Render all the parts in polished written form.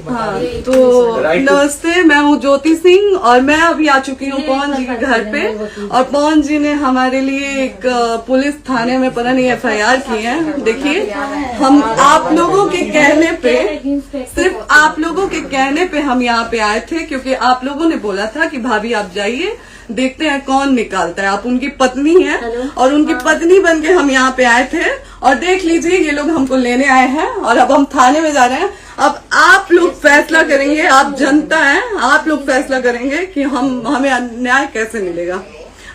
हाँ, तो नमस्ते, मैं हूँ ज्योति सिंह और मैं अभी आ चुकी हूँ पवन जी के घर पे। और पवन जी ने हमारे लिए एक पुलिस थाने में पता नहीं FIR की है। देखिए, हम आप लोगों के कहने पे, सिर्फ आप लोगों के कहने पे हम यहाँ पे आए थे, क्योंकि आप लोगों ने बोला था कि भाभी आप जाइए, देखते हैं कौन निकालता है। आप उनकी पत्नी हैं और उनकी पत्नी बन के हम यहाँ पे आए थे। और देख लीजिए, ये लोग हमको लेने आए हैं और अब हम थाने में जा रहे हैं। अब आप लोग फैसला करेंगे, आप जनता हैं, आप लोग फैसला करेंगे कि हमें न्याय कैसे मिलेगा।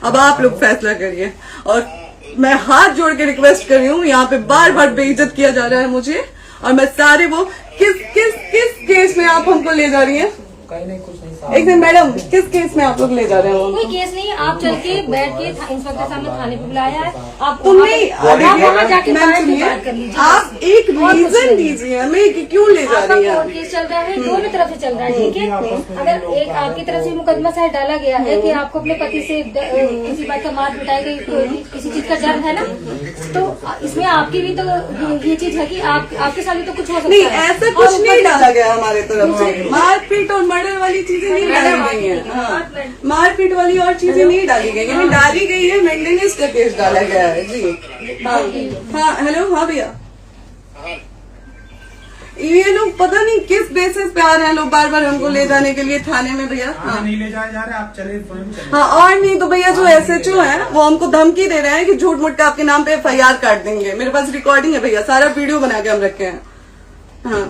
अब आप लोग फैसला करिए। और मैं हाथ जोड़ के रिक्वेस्ट कर रही हूँ, यहाँ पे बार बार बेइज्जत किया जा रहा है मुझे। और मैं सारे वो किस केस में आप हमको ले जा रही हैं? एक मिनट मैडम, किस केस में आप लोग ले जा रहे हो? कोई केस नहीं, आप चल के बैठ के इंस्पेक्टर साहब ने थाने पे बुलाया है। आप आप एक रीजन दीजिए हमें कि क्यों ले जा रही है। केस चल रहा है, दोनों तरफ से चल रहा है, ठीक है। अगर एक आपकी तरफ से मुकदमा शायद डाला गया है कि आपको अपने पति से किसी बात का मार पिटाई गई, किसी चीज का डर है ना, तो इसमें आपकी भी तो ये चीज है कि आपके साथ भी तो कुछ हो सकता है। नहीं, ऐसा कुछ नहीं डाला गया हमारे तरफ से। मारपीट और मर्डर वाली चीजें नहीं डाली गई है। हाँ, मारपीट वाली और चीजें नहीं डाली गई है। डाली गई है मेंटेनेंस का केस डाला गया है जी। हाँ हेलो, हाँ भैया, ये लोग पता नहीं किस बेसिस पे आ रहे हैं लोग बार बार हमको ले जाने के लिए थाने में भैया। हाँ, नहीं ले जाए जा रहे, आप चले चले। हाँ, और नहीं तो भैया जो SHO है वो हमको धमकी दे रहे हैं कि झूठ मूठ के आपके नाम पे FIR काट देंगे। मेरे पास रिकॉर्डिंग है भैया, सारा वीडियो बना के हम रखे हैं। हाँ,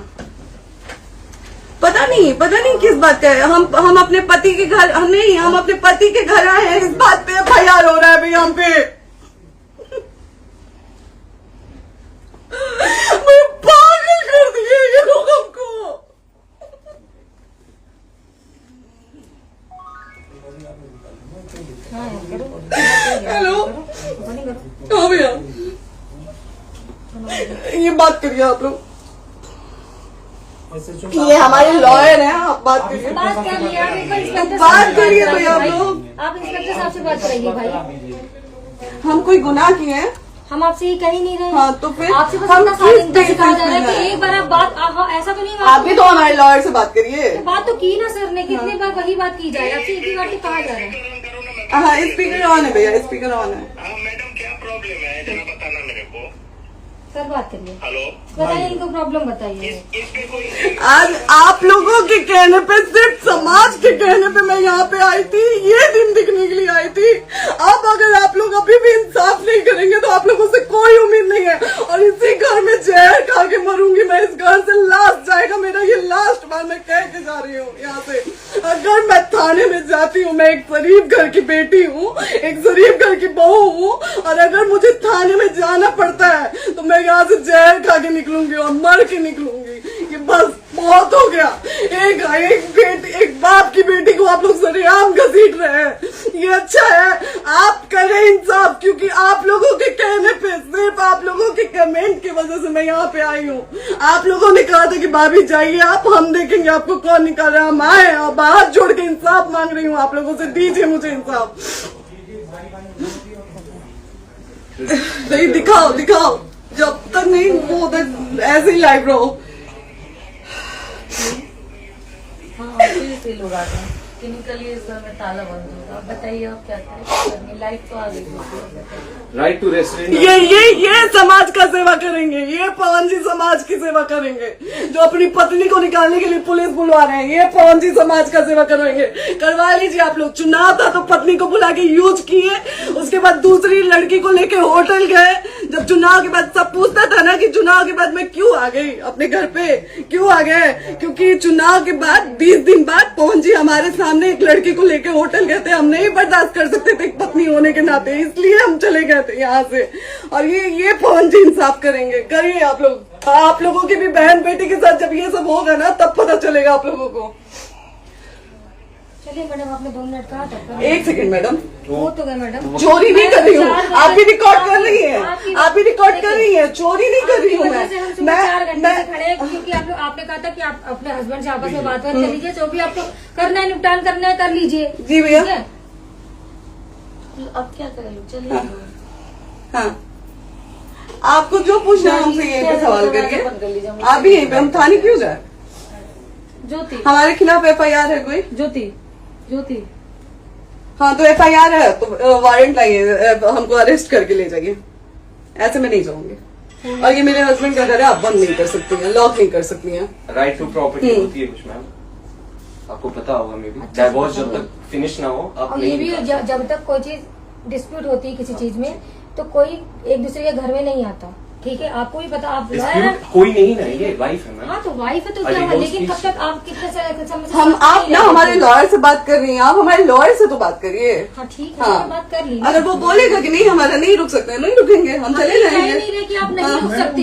पता नहीं किस बात का है। हम अपने पति के घर, हम अपने पति के घर आए हैं, इस बात पे FIR हो रहा है भैया हम पे। पागल कर दिए ये लोग हमको। हेलो, हाँ भैया, ये बात करिए आप लोग। ये हमारे लॉयर हैं, आप बात करिए। बात कर लिया, बात करिए भैया आप लोग। आप इंस्पेक्टर साहब से बात करेंगे भाई। हम कोई गुनाह किए हैं? हम आपसे ये कह ही नहीं रहे। हाँ, तो फिर आपसे बस हम इतना सिखा जा रहा है कि एक बार आप बात, ऐसा तो नहीं आप भी तो हमारे लॉयर से बात करिए। तो बात तो की ना सर ने, कितने बार वही बात की जाए, आपसे एक ही बार तो कहा जा रहा है। हाँ, स्पीकर ऑन है भैया, स्पीकर ऑन है। मैडम क्या प्रॉब्लम है जरा बताना मेरे को। सर बात करिए। हेलो, बताइए, इनको प्रॉब्लम बताइए। इसके कोई आज आप लोगों के कहने पे, सिर्फ समाज के कहने पे मैं यहाँ पे आई थी, ये दिन दिखने के लिए आई थी। अब अगर आप लोग अभी भी इंसाफ नहीं करेंगे तो आप लोगों से कोई उम्मीद नहीं है। और इसी घर में जहर खा के मरूंगी मैं। इस घर से लास्ट जाएगा मेरा, ये लास्ट बार मैं कह के जा रही हूँ यहाँ से। अगर मैं थाने में जाती हूँ, मैं एक शरीफ घर की बेटी हूँ, एक शरीफ घर की बहू हूँ, और अगर मुझे थाने में जाना पड़ता है तो मैं यहाँ से जहर खा के निकलूंगी और मर के निकलूंगी। ये बस बहुत हो गया। एक बाप की बेटी को आप लोग सरेआम घसीट रहे हैं। ये अच्छा है, आप करें इंसाफ, क्योंकि आप लोगों के कहने पे, सिर्फ आप लोगों के कमेंट की वजह से मैं यहाँ पे आई हूँ। आप लोगों ने कहा था कि भाभी जाइए आप, हम देखेंगे आपको कौन निकाल रहा है। हम आए और हाथ जोड़ के इंसाफ मांग रही हूँ आप लोगों से, दीजिए मुझे इंसाफ। नहीं, दिखाओ, जब तक नहीं वो उधर ऐसे ही लाइव रहो। हाँ, फिर लोग आते हैं कि निकलिए, इस घर में ताला बंद होगा। आप बताइए आप क्या करें, लाइफ तो आ गई। Right to restaurant. ये समाज का सेवा करेंगे, ये पवन जी समाज की सेवा करेंगे। जो अपनी पत्नी को निकालने के लिए पुलिस बुलवा रहे हैं, ये पवन जी समाज का सेवा करेंगे। करवा लीजिए आप लोग। चुनाव था तो पत्नी को बुला के यूज किए, उसके बाद दूसरी लड़की को लेके होटल गए। जब चुनाव के बाद सब पूछता था ना कि चुनाव के बाद मैं क्यों आ गई अपने घर पे, क्यों आ गए, क्योंकि चुनाव के बाद 20 दिन बाद पवन जी हमारे सामने एक लड़की को लेके होटल गए थे। हम नहीं बर्दाश्त कर सकते थे एक पत्नी होने के नाते, इसलिए हम चले गए थे यहाँ से। और ये पवन जी इंसाफ करेंगे। करिए आप लोग। आप लोगों की भी बहन बेटी के साथ जब ये सब होगा ना, तब पता चलेगा आप लोगों को। चलिए मैडम, आपने 2 मिनट कहा था। 1 सेकंड मैडम, वो तो गए मैडम। चोरी नहीं कर रही हूँ, आप भी रिकॉर्ड कर रही हैं, आप भी रिकॉर्ड कर रही हैं। चोरी नहीं कर रही हूँ मैं। 4 घंटे से खड़े हैं, क्योंकि आपने कहा था कि आप अपने हस्बैंड से आपस में बात कर लीजिए, जो भी आपको करना है, निपटान करना है, कर लीजिए। जी भैया। अब क्या करें, चलिए। हाँ, आपको जो पूछना है हमसे यहीं पे सवाल करिए। आप भी यहीं पे, हम थाने क्यों जाए? ज्योति हमारे खिलाफ FIR है कोई? ज्योति हाँ तो FIR है तो वारंट लाइए, हमको अरेस्ट करके ले जाइए। ऐसे मैं नहीं जाऊंगी। और ये मेरे हस्बैंड का घर है, आप बंद नहीं कर सकती हैं, लॉक नहीं कर सकती हैं। राइट टू प्रॉपर्टी होती है कुछ मैम, आपको पता होगा मे बी। डाइवोर्स जब तक फिनिश ना हो आप और ये नहीं भी निकाल सकते। जब तक कोई चीज डिस्प्यूट होती है किसी चीज में तो कोई एक दूसरे के घर में नहीं आता, ठीक है? आपको भी पता, आप Dispute कोई नहीं ना, ये वाइफ है मैम। हाँ तो वाइफ है तो और क्या है, divorce लेकिन कब case तक आप कितने से हम आप ना हमारे लॉयर से बात कर रही हैं, आप हमारे लॉयर से तो बात करिए। हाँ ठीक है, हाँ। मैं बात कर ली। अगर वो बोलेगा कि नहीं हमारा नहीं रुक सकते, नहीं रुकेंगे, हम चले कह जाएंगे। नहीं रहे कि आप नहीं रुक सकते,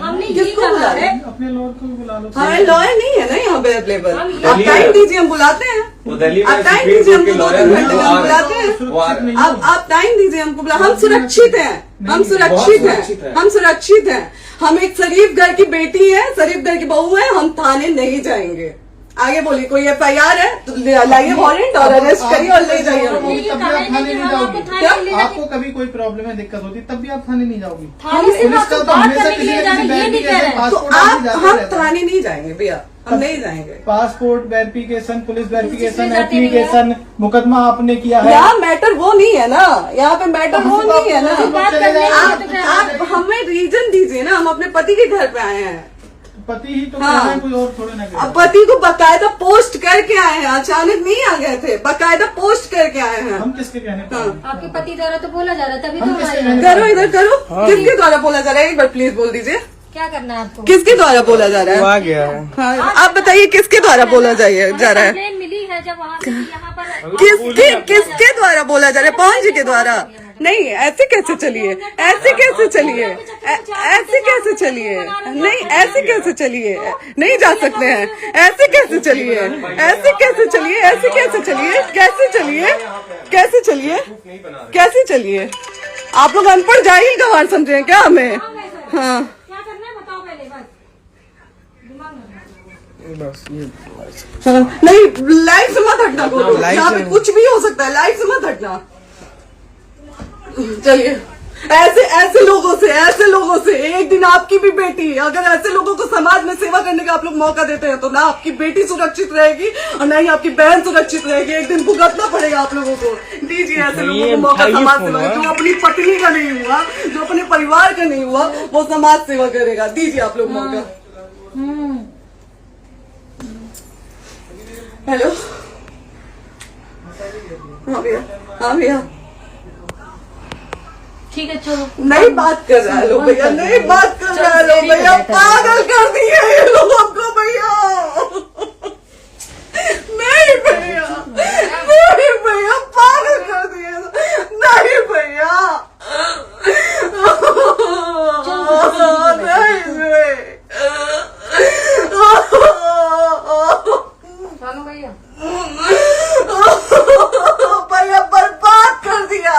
हमने ये किसको बुला कहा रहे? है। अपने लॉयर को भी बुला लो। हमारे लॉयर नहीं है ना यहाँ पे अवेलेबल। हम आप दिल्ली टाइम में- दीजिए, हम बुलाते हैं। वो दिल्ली में आप टाइम सुप्रीम दीजिए कोर्ट के हमको, लॉयर 2 हैं, घंटे वो में आ बुलाते रहे हैं। वो आ रहे हैं। आप टाइम दीजिए हमको, हम सुरक्षित हैं, हम सुरक्षित सुरक्षित हैं, है। हम सुरक्षित हैं। हम एक शरीफ घर की बेटी है, शरीफ घर की बहू है, हम थाने नहीं जाएंगे। आगे बोलिए, कोई FIR है तो लाइए वारंट और अरेस्ट करिए और ले जाइए हमको। ये कहा है ना कि हम आपको थाने क्या? ले जाके आपको कभी कोई प्रॉब्लम है, दिक्कत होती है, तब भी आप थाने नहीं जाओगी। थाने से पुलिस आपको का तो बात हमेशा करने के किसी लिए न किसी जाना, ये नहीं कह वेरिफिकेशन, रहे हैं। तो पासपोर्ट आप आदमी जाते हम रहता है। थाने नहीं जाएंगे भैया, हम नहीं जाएंगे। पासपोर्ट वेरिफिकेशन, पुलिस वेरिफिकेशन, जाते नहीं एप्लीकेशन, मुकदमा आपने किया है। यहाँ मैटर वो नहीं है ना, यहाँ पे मैटर वो नहीं है ना। बात करने के लिए तो क्या है? आप हमें रीजन दीजिए ना, हम अपने पति के घर पे आए हैं। पति ही तो हाँ। कर रहे हैं, कोई और थोड़े ना कर रहे अब पति को बकायदा पोस्ट करके आए हैं, अचानक नहीं आ गए थे, बकायदा पोस्ट करके आए हैं। हैं। हम किसके कहने पर हाँ। हैं? आपके पति द्वारा तो बोला जा रहा है, तभी तो हम किसके हमारे कहने करो इधर करो, किसके द्वारा बोला जा रहा है? एक बार प्लीज बोल दीजिए, क्या करना है आपको? किसके द्वारा बोला जा रहा है? आ गया है। हाँ, आप बताइए किसके द्वारा बोला जा रहा है? कंप्लेन मिली है जब वहाँ यहाँ पर किसके द्वारा बोला जा रहा है? पवन जी के द्वारा? नहीं, ऐसे कैसे चलिए, ऐसे कैसे चलिए, ऐसे कैसे चलिए, नहीं ऐसे कैसे चलिए, नहीं जा सकते हैं, ऐसे कैसे चलिए, ऐसे कैसे चलिए, ऐसे कैसे चलिए, कैसे चलिए, कैसे चलिए, कैसे चलिए? आप लोग अनपढ़ जाहिल गंवार समझे हैं क्या हमें? हाँ क्या करना है बताओ पहले, बस दिमाग में बस ये हाँ, नहीं लाइफ से मत हटना, बोलो यहाँ पे कुछ भी हो सकता है, लाइफ से मत हटना। चलिए, ऐसे लोगों से एक दिन आपकी भी बेटी, अगर ऐसे लोगों को समाज में सेवा करने का आप लोग मौका देते हैं तो ना आपकी बेटी सुरक्षित रहेगी और ना ही आपकी बहन सुरक्षित रहेगी। एक दिन भुगतना पड़ेगा आप लोगों को। दीजिए ऐसे लोगों को मौका समाज सेवा का, जो अपनी पत्नी का नहीं हुआ, जो अपने परिवार का नहीं हुआ, वो समाज सेवा करेगा। दीजिए आप लोग मौका। हेलो, हाँ भैया, हाँ भैया, ठीक है चलो। नहीं बात कर रहा है लोग भैया, नहीं बात कर रहा है लोग भैया, पागल कर दिए ये लोग हमको भैया। नहीं भैया, नहीं भैया, पागल कर दिए, नहीं भैया, चलो भैया, भैया बर्बाद कर दिया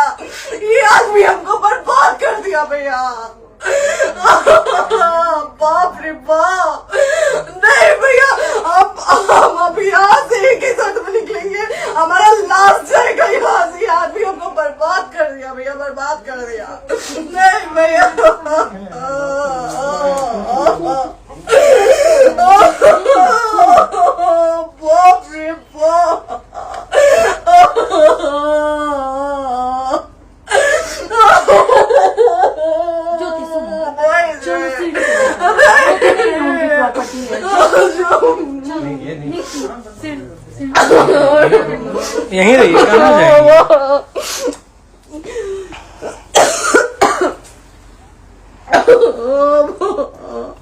ये आदमी, हमको बर्बाद कर दिया भैया। बाप रे बाप, नहीं भैया, हम अभी यहाँ से एक ही साथ में निकलेंगे, हमारा लास्ट जाएगा यहाँ से। ये आदमी हमको बर्बाद कर दिया भैया, बर्बाद कर दिया। नहीं भैया, बाप रे बाप, ज्योति सुनो, प्रॉपर्टी है, यहीं रहिए, कहाँ जाएंगे?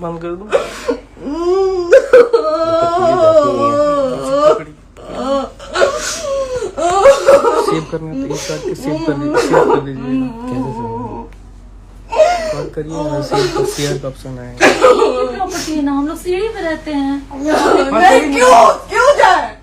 बंद कर दूं? सेव करना तो इस बात सेव कर दीजिए। बात करिए, सेव शेयर का ऑप्शन आएगा। प्रॉपर्टी है ना, हम लोग सीढ़ी पे रहते हैं। नहीं, क्यों जाए?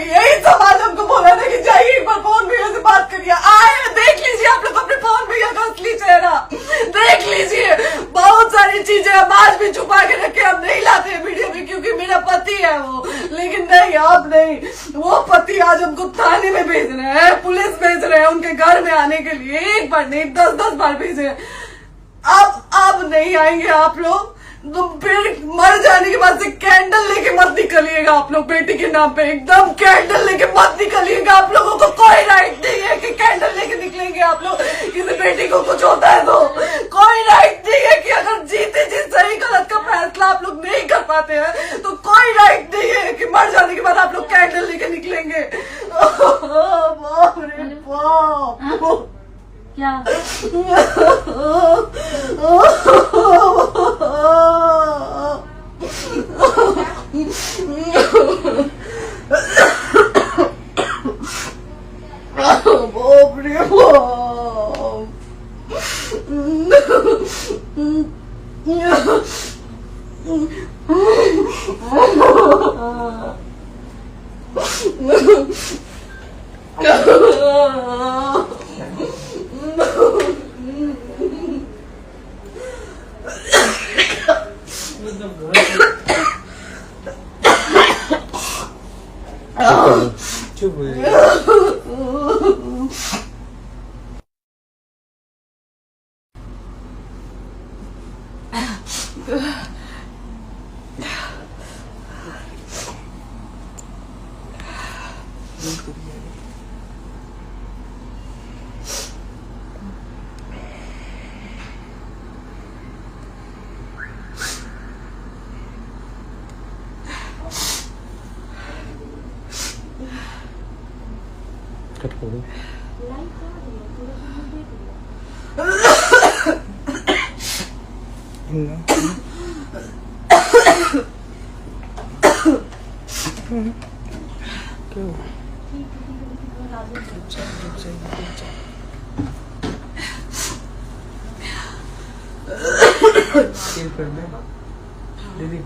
यही समाज हमको बोला था कि जाइए एक बार पवन भैया से बात करिए। आए, देख लीजिए आप लोग अपने पवन भैया का असली चेहरा, देख लीजिए। बहुत सारी चीजें हम आज भी छुपा के रखे, हम नहीं लाते हैं वीडियो में क्योंकि मेरा पति है वो, लेकिन नहीं, आप नहीं। वो पति आज हमको थाने में भेज रहे हैं, पुलिस भेज रहे हैं उनके घर में आने के लिए, एक बार नहीं 10-10 बार भेजे। अब नहीं आएंगे आप लोग, तो फिर मर जाने के बाद से कैंडल लेके मत निकलिएगा। निकलिएगा आप लोग बेटी के नाम पे, एकदम कैंडल लेके मत निकलिएगा। आप लोगों को कोई राइट नहीं है कि कैंडल लेके निकलेंगे आप लोग। किसी बेटी को कुछ होता है तो कोई राइट नहीं है कि अगर जीते जी सही गलत का फैसला आप लोग नहीं कर पाते हैं तो कोई राइट नहीं है कि मर जाने के बाद आप लोग कैंडल लेके निकलेंगे। बाप रे बाप। क्या बाप रे चुप हो जाइए। कट कर दो। क्या हुआ? कर दे दीदी।